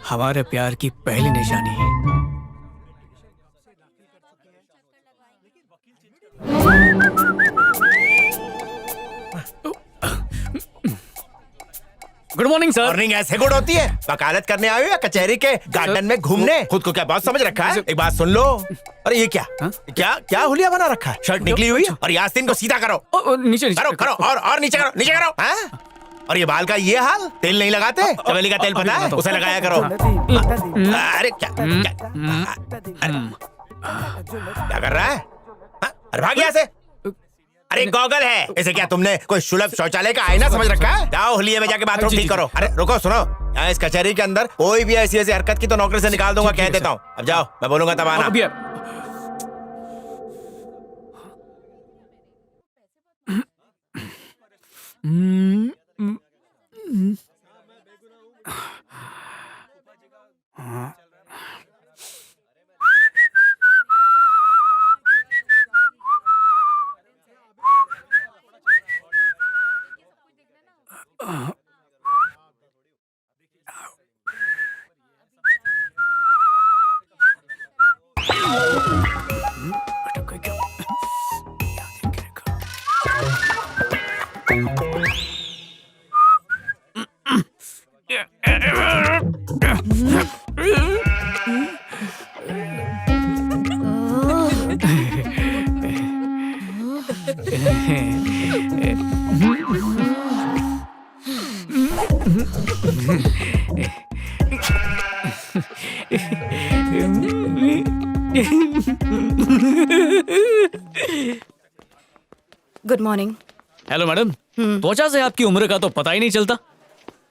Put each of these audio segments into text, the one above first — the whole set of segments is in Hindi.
हमारे प्यार की पहली निशानी। Good morning sir. मॉर्निंग ऐसे गुड होती है? वकालत करने आए हो या कचहरी के गार्डन में घूमने? खुद को क्या बहुत समझ रखा है? एक बात सुन लो। अरे ये क्या क्या क्या हुलिया बना रखा है? शर्ट निकली हुई है। और यास्तीन को सीधा करो। नीचे नीचे करो करो और नीचे करो, नीचे करो। हाँ? और ये बाल का ये हाल? तेल नहीं लगाते? चमेली का तेल पता है? उसे लगाया करो। अरे क्या क्या कर रहा है? अरे भाग यहाँ से। अरे गॉगल है। इसे क्या तुमने कोई सुलभ शौचालय का आईना समझ रखा है? जाओ हुलिये में जाके बाथरूम ठीक करो। अरे रुको, सुनो, यहाँ इस कचहरी के अंदर कोई भी ऐसी ऐसी हरकत की तो नौकरी से निकाल दूंगा, कह देता हूँ। अब जाओ, मैं बोलूंगा तब आना। Good morning. Hello madam. त्वचा से आपकी उम्र का तो पता ही नहीं चलता,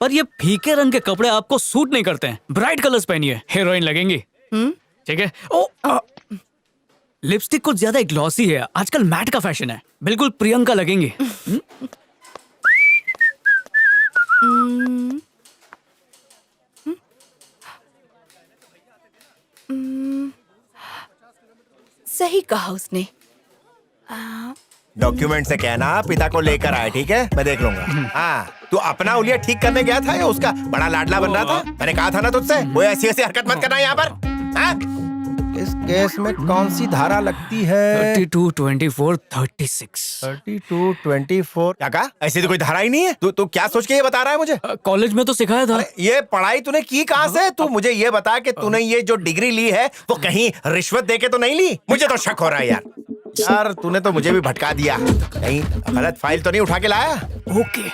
पर ये फीके रंग के कपड़े आपको सूट नहीं करते हैं। ब्राइट कलर्स पहनिए, हीरोइन लगेंगी। ठीक है। लिपस्टिक कुछ ज्यादा ग्लॉसी है, आजकल मैट का फैशन है, बिल्कुल प्रियंका लगेंगी। सही कहा उसने। डॉक्यूमेंट से कहना पिता को लेकर आए, ठीक है? मैं देख लूंगा। हाँ, तू अपना हुलिया ठीक करने गया था या उसका बड़ा लाडला बन रहा था? मैंने कहा था ना तुझसे, वो ऐसी ऐसी हरकत मत करना यहाँ पर। हाँ? इस केस में कौन सी धारा लगती है? 32, 24, 36। 32, 24। क्या कहा? ऐसी तो कोई धारा ही नहीं है। तू क्या सोच के ये बता रहा है मुझे? कॉलेज में तो सिखाया था। ये पढ़ाई तूने की कहाँ से? तू मुझे ये बता कि तूने ये जो डिग्री ली है वो कहीं रिश्वत देके तो नहीं ली? मुझे तो शक हो रहा है यार। यार तूने तो मुझे भी भटका दिया। कहीं गलत फाइल तो नहीं उठा के लाया? ओके।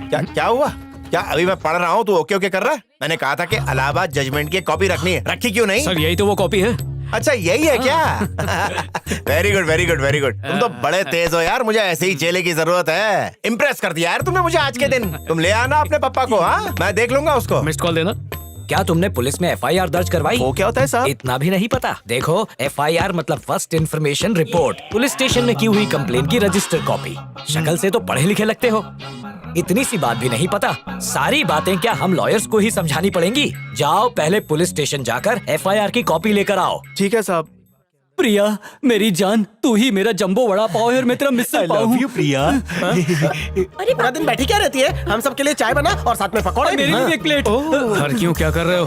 क्या क्या हुआ? क्या अभी मैं पढ़ रहा हूँ तू ओके ओके कर रहा है? मैंने कहा था कि इलाहाबाद जजमेंट की कॉपी रखनी है, रखी क्यों नहीं? सर यही तो वो कॉपी है। अच्छा यही है क्या? Very good very good very good. तुम तो बड़े तेज हो यार, मुझे ऐसे ही चेले की जरूरत है। इम्प्रेस कर दिया यार तुमने मुझे आज के दिन। तुम ले आना अपने पापा को। हाँ, मैं देख लूंगा उसको। मिस्ड कॉल देना। क्या तुमने पुलिस में एफआईआर दर्ज करवाई? वो क्या होता है साहब? इतना भी नहीं पता? देखो, एफआईआर मतलब first information report. Police station में की हुई कंप्लेन की रजिस्टर कॉपी। शक्ल से तो पढ़े लिखे लगते हो, इतनी सी बात भी नहीं पता? सारी बातें क्या हम लॉयर्स को ही समझानी पड़ेंगी? जाओ पहले पुलिस स्टेशन जाकर एफआईआर की कॉपी लेकर आओ। ठीक है साहब। प्रिया मेरी जान, तू ही मेरा जंबो वड़ा पाव है और मैं तेरा मिस्टर पाव हूँ। प्रिया। अरे पूरा दिन बैठी क्या रहती है? हम सब के लिए चाय बना और साथ में पकौड़े भी। मेरी भी एक प्लेट। हर क्यों क्या कर रहे हो?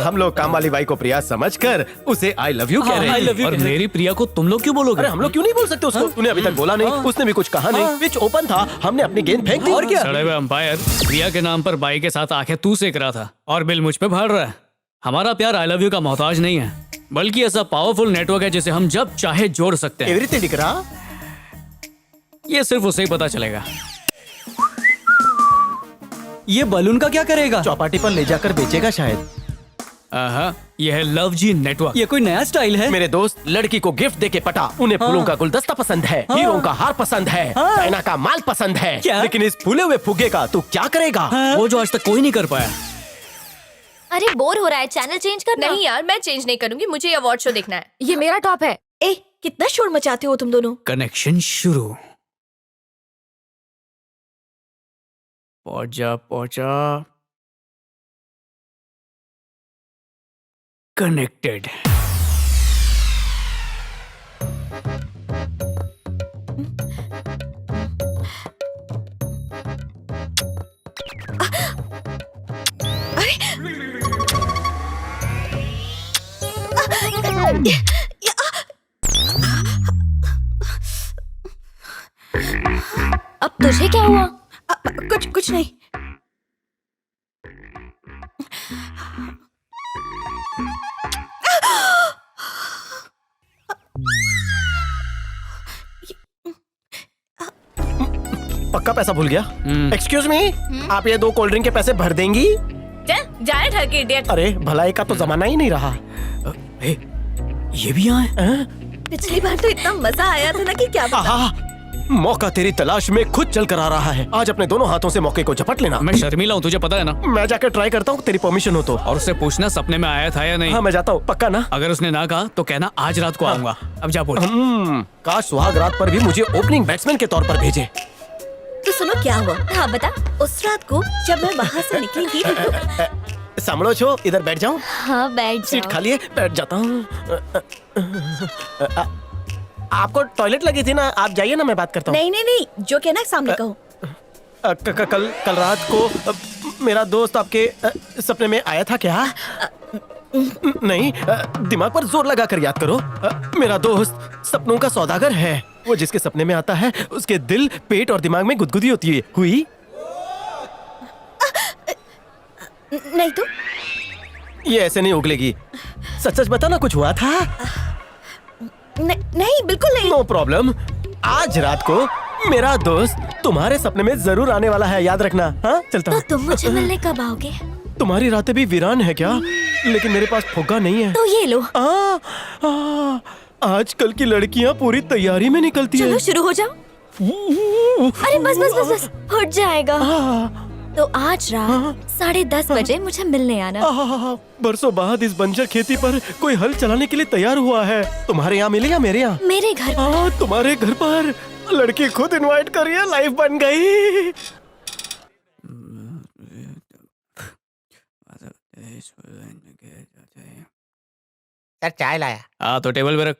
हम लोग काम वाली बाई को प्रिया समझकर उसे आई लव यू कह रहे हैं। और मेरी प्रिया को तुम लोग क्यों बोलोगे? अरे हम लोग क्यों नहीं बोल सकते उसको? तूने अभी तक बोला नहीं, उसने भी कुछ कहा नहीं। पिच ओपन था, हमने अपनी गेंद फेंक दी। और क्या? सड़े हुए अंपायर, प्रिया के नाम पर बाई के साथ आंखें तू सेक रहा था और बिल मुझ पे भाड़ रहा है। हमारा प्यार आई लव यू का मोहताज नहीं है, बल्कि ऐसा पावरफुल नेटवर्क है जिसे हम जब चाहे जोड़ सकते हैं। एवरीथिंग दिख रहा? ये सिर्फ उसे ही पता चलेगा। ये बलून का क्या करेगा? चौपाटी पर ले जाकर बेचेगा शायद। ये है लव जी नेटवर्क। ये कोई नया स्टाइल है? मेरे दोस्त लड़की को गिफ्ट देके पटा। उन्हें फूलों का गुलदस्ता पसंद है, हीरों का हार पसंद है, चाइना का माल पसंद है। क्या? लेकिन इस फूले हुए फुग्गे का तू क्या करेगा? वो जो आज तक कोई नहीं कर पाया। अरे बोर हो रहा है, चैनल चेंज करना। नहीं यार, मैं चेंज नहीं करूंगी, मुझे अवार्ड शो देखना है। ये मेरा टॉप है। ए, कितना शोर मचाते हो तुम दोनों। कनेक्शन शुरू। पहुंचा पहुंचा। कनेक्टेड। अब तुझे क्या हुआ? कुछ कुछ नहीं। पक्का पैसा भूल गया? एक्सक्यूज मी, आप ये 2 कोल्ड ड्रिंक के पैसे भर देंगी? चल जाए ठर के इडियट। अरे भलाई का तो जमाना ही नहीं रहा। ये भी यहाँ है? पिछली बार तो इतना मजा आया था ना कि क्या बता। आहा, मौका तेरी तलाश में खुद चल कर आ रहा है। आज अपने दोनों हाथों से मौके को झपट लेना। मैं शर्मिला हूँ, तुझे पता है ना। मैं जाकर ट्राई करता हूँ, तेरी परमिशन हो तो। और उससे पूछना सपने में आया था या नहीं। हाँ मैं जाता हूँ, पक्का ना? अगर उसने ना कहा तो कहना आज रात को आऊंगा। अब जा बोल। काश सुहाग रात पर भी मुझे ओपनिंग बैट्समैन के तौर पर भेजे। तो सुनो क्या हुआ। हाँ बता। उस रात को जब मैं वहाँ से निकली थी तो सामलो छो, इधर बैठ जाऊँ? हाँ बैठ सीट जाओ। खाली है, बैठ जाता हूँ। आपको टॉयलेट लगी थी ना, आप जाइए ना, मैं बात करता हूँ। नहीं नहीं नहीं, जो कहना है सामने कहो। कल रात को मेरा दोस्त आपके सपने में आया था क्या? नहीं, दिमाग पर जोर लगा कर याद करो। मेरा दोस्त सपनों का सौदागर है। वो जिसके सपने में आता है उसके दिल, पेट और दिमाग में गुदगुदी होती है। हुई? नहीं तो ये ऐसे नहीं उगलेगी। सच सच बता ना, कुछ हुआ था? नहीं बिल्कुल नहीं। No problem. आज रात को मेरा दोस्त तुम्हारे सपने में जरूर आने वाला है, याद रखना। हाँ चलता तो हूँ। तुम मुझे मिलने कब आओगे? तुम्हारी रातें भी वीरान है क्या? लेकिन मेरे पास फुग्गा नहीं है। तो ये लो। आजकल की लड़कियां पूरी तैयारी में निकलती चलो है। शुरू हो जाओ। अरे बस बस बस बस, फट जाएगा। तो आज रात 10:30 बजे मुझे मिलने आना। बरसों बाद इस बंजर खेती पर कोई हल चलाने के लिए तैयार हुआ है। तुम्हारे यहाँ मिले या मेरे यहाँ? मेरे घर। तुम्हारे घर पर लड़की खुद इनवाइट कर रही है। लाइफ बन गई। यार चाय लाया। हाँ तो टेबल पे रख।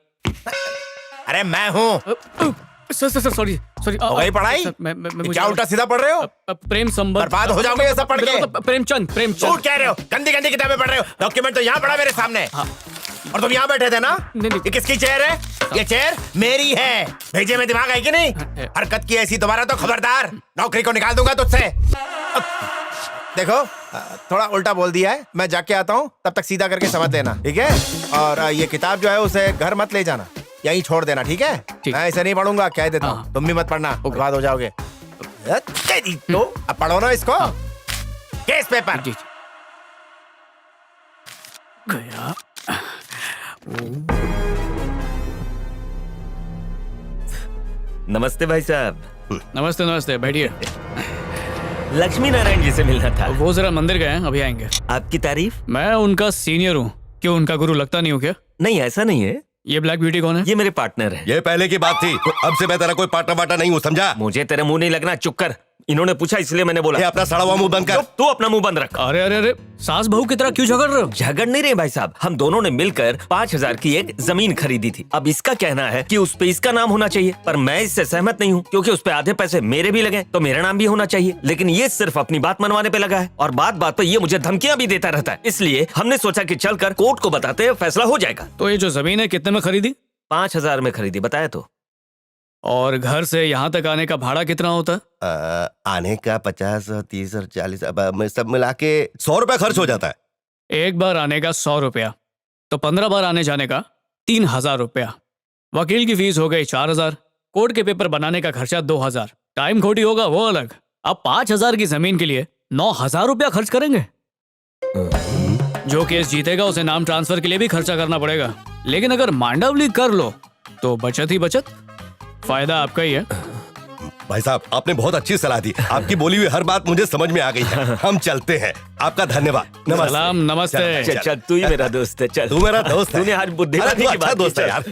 अरे मैं हूँ। सर सॉरी हो गई पढ़ाई? क्या उल्टा सीधा पढ़ रहे हो? प्रेम संबंध। बर्बाद हो जाओगे ये सब पढ़ के। प्रेमचंद झूठ कह रहे हो, गंदी गंदी किताबें पढ़ रहे हो। डॉक्यूमेंट तो यहाँ पड़ा मेरे सामने। और तुम यहाँ बैठे थे ना? नहीं। ये किसकी चेयर है? ये चेयर मेरी है। भेजे में दिमाग है कि नहीं? हरकत की ऐसी दोबारा तो खबरदार, नौकरी को निकाल दूंगा तुझसे। देखो थोड़ा उल्टा बोल दिया है, मैं जाके आता हूँ, तब तक सीधा करके समझ लेना, ठीक है? और ये किताब जो है उसे घर मत ले जाना, यहीं छोड़ देना, ठीक है? मैं ऐसे नहीं पढ़ूंगा, कह देता हूँ। तुम भी मत पढ़ना, बर्बाद हो जाओगे। तो अब पढ़ो ना इसको। Case paper. गया। नमस्ते भाई साहब। नमस्ते नमस्ते, बैठिए। लक्ष्मी नारायण जी से मिलना था। वो जरा मंदिर गए हैं, अभी आएंगे। आपकी तारीफ? मैं उनका सीनियर हूँ। क्यों, उनका गुरु लगता नहीं हो क्या? नहीं ऐसा नहीं है। ये ब्लैक ब्यूटी कौन है? ये मेरे पार्टनर है। ये पहले की बात थी, अब से मैं तेरा कोई पार्टनर वाटा नहीं हूँ, समझा? मुझे तेरा मुंह नहीं लगना, चुप कर। इन्होंने पूछा इसलिए मैंने बोला। ये अपना सड़ा हुआ मुंह बंद कर। तू अपना मुंह बंद रख। अरे अरे अरे, सास बहू की तरह क्यों झगड़ रहे हो? झगड़ नहीं रहे भाई साहब, हम दोनों ने मिलकर 5,000 की एक जमीन खरीदी थी। अब इसका कहना है कि उस पे इसका नाम होना चाहिए, पर मैं इससे सहमत नहीं हूँ, क्योंकि उस पे आधे पैसे मेरे भी लगे तो मेरा नाम भी होना चाहिए। लेकिन ये सिर्फ अपनी बात मनवाने पे लगा है और बात बात पे ये मुझे धमकियां भी देता रहता है। इसलिए हमने सोचा कि चलकर कोर्ट को बताते हैं, फैसला हो जाएगा। तो ये जो जमीन है कितने में खरीदी? 5,000 में खरीदी, बताया तो। और घर से यहाँ तक आने का भाड़ा कितना होता है? आने का 50, 30 और 40, अब सब मिला के 100 रुपया खर्च हो जाता है। एक बार आने का 100 रुपया, तो 15 बार आने जाने का 3,000 रुपया। वकील की फीस हो गई 4,000, कोर्ट के पेपर बनाने का खर्चा 2,000, टाइम खोटी होगा वो अलग। अब 5,000 की जमीन के लिए 9,000 रुपया खर्च करेंगे। जो केस जीतेगा उसे नाम ट्रांसफर के लिए भी खर्चा करना पड़ेगा। लेकिन अगर मांडवली कर लो तो बचत ही बचत, फायदा आपका ही है। भाई साहब आपने बहुत अच्छी सलाह दी, आपकी बोली हुई हर बात मुझे समझ में आ गई है। हम चलते हैं, आपका धन्यवाद। नमस्ते। सलाम, नमस्ते। चल, चल तू ही मेरा दोस्त है, चल। तू मेरा दोस्त है। तूने आज बुद्धिमानी अरे तू की अच्छा बात की, दोस्त है चल। यार।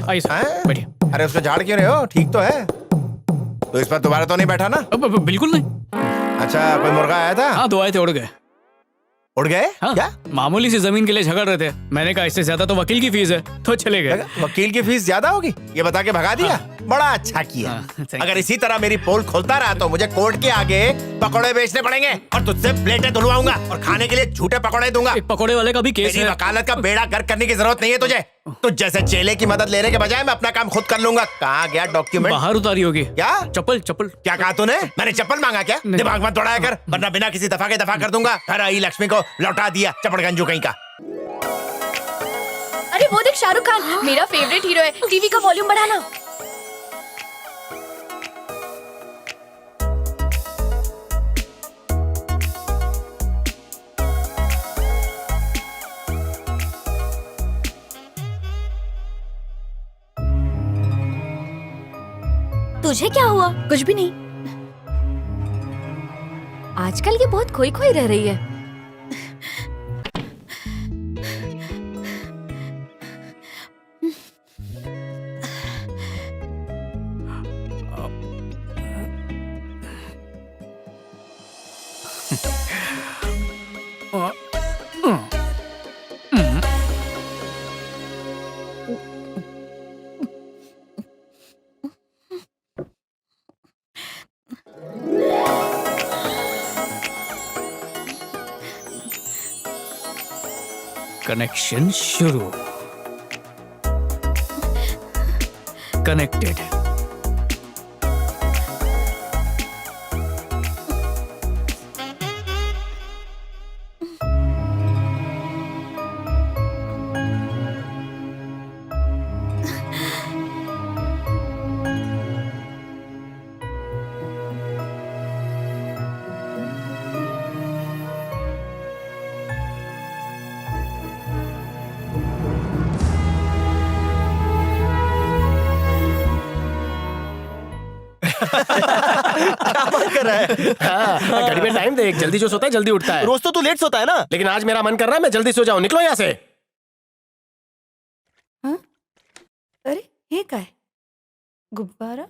आइए सर, बैठिए। अरे उसको झाड़ क्यों रहे हो? ठीक तो है? तो इस पर दोबारा तो नहीं बैठा ना? अब बिल्कुल नहीं। अच्छा, कोई मुर्गा आया था? हाँ, 2 आए थे, उड़ गए। उड़ गए? हाँ, क्या? मामूली सी जमीन के लिए झगड़ रहे थे। मैंने कहा इससे ज्यादा तो वकील की फीस है, तो चले गए। वकील की फीस ज्यादा होगी, ये बता के भगा दिया? बड़ा अच्छा किया। हाँ, thank you. अगर इसी तरह मेरी पोल खोलता रहा तो मुझे कोर्ट के आगे पकौड़े बेचने पड़ेंगे और तुझसे प्लेटें धुलवाऊंगा और खाने के लिए झूठे पकौड़े दूंगा। एक पकोड़े वाले का भी केस तेरी है। वकालत का बेड़ा गर्क करने की जरूरत नहीं है तुझे। तुझ जैसे चेले की मदद लेने के बजाय मैं अपना काम खुद कर लूंगा। कहाँ गया डॉक्यूमेंट? बाहर उतारी होगी। क्या? चप्पल चप्पल। क्या कहा तूने? मैंने चप्पल मांगा क्या? नहीं। दिमाग मत दौड़ाया कर, वरना बिना किसी दफा के दफा कर दूंगा। घर आई लक्ष्मी को लौटा दिया, चपड़गंजू कहीं का। अरे वो देख, शाहरुख खान मेरा फेवरेट हीरो है। टीवी का वॉल्यूम बढ़ाना। तुझे क्या हुआ? कुछ भी नहीं। आजकल ये बहुत खोई खोई रह रही है। कनेक्शन शुरू। कनेक्टेड। क्या बात कर रहा है? हाँ, घड़ी में टाइम देख, जल्दी जो सोता है जल्दी उठता है। रोज तो तू लेट सोता है ना, लेकिन आज मेरा मन कर रहा है मैं जल्दी सो जाऊं। निकलो यहाँ से। अरे हे काय गुब्बारा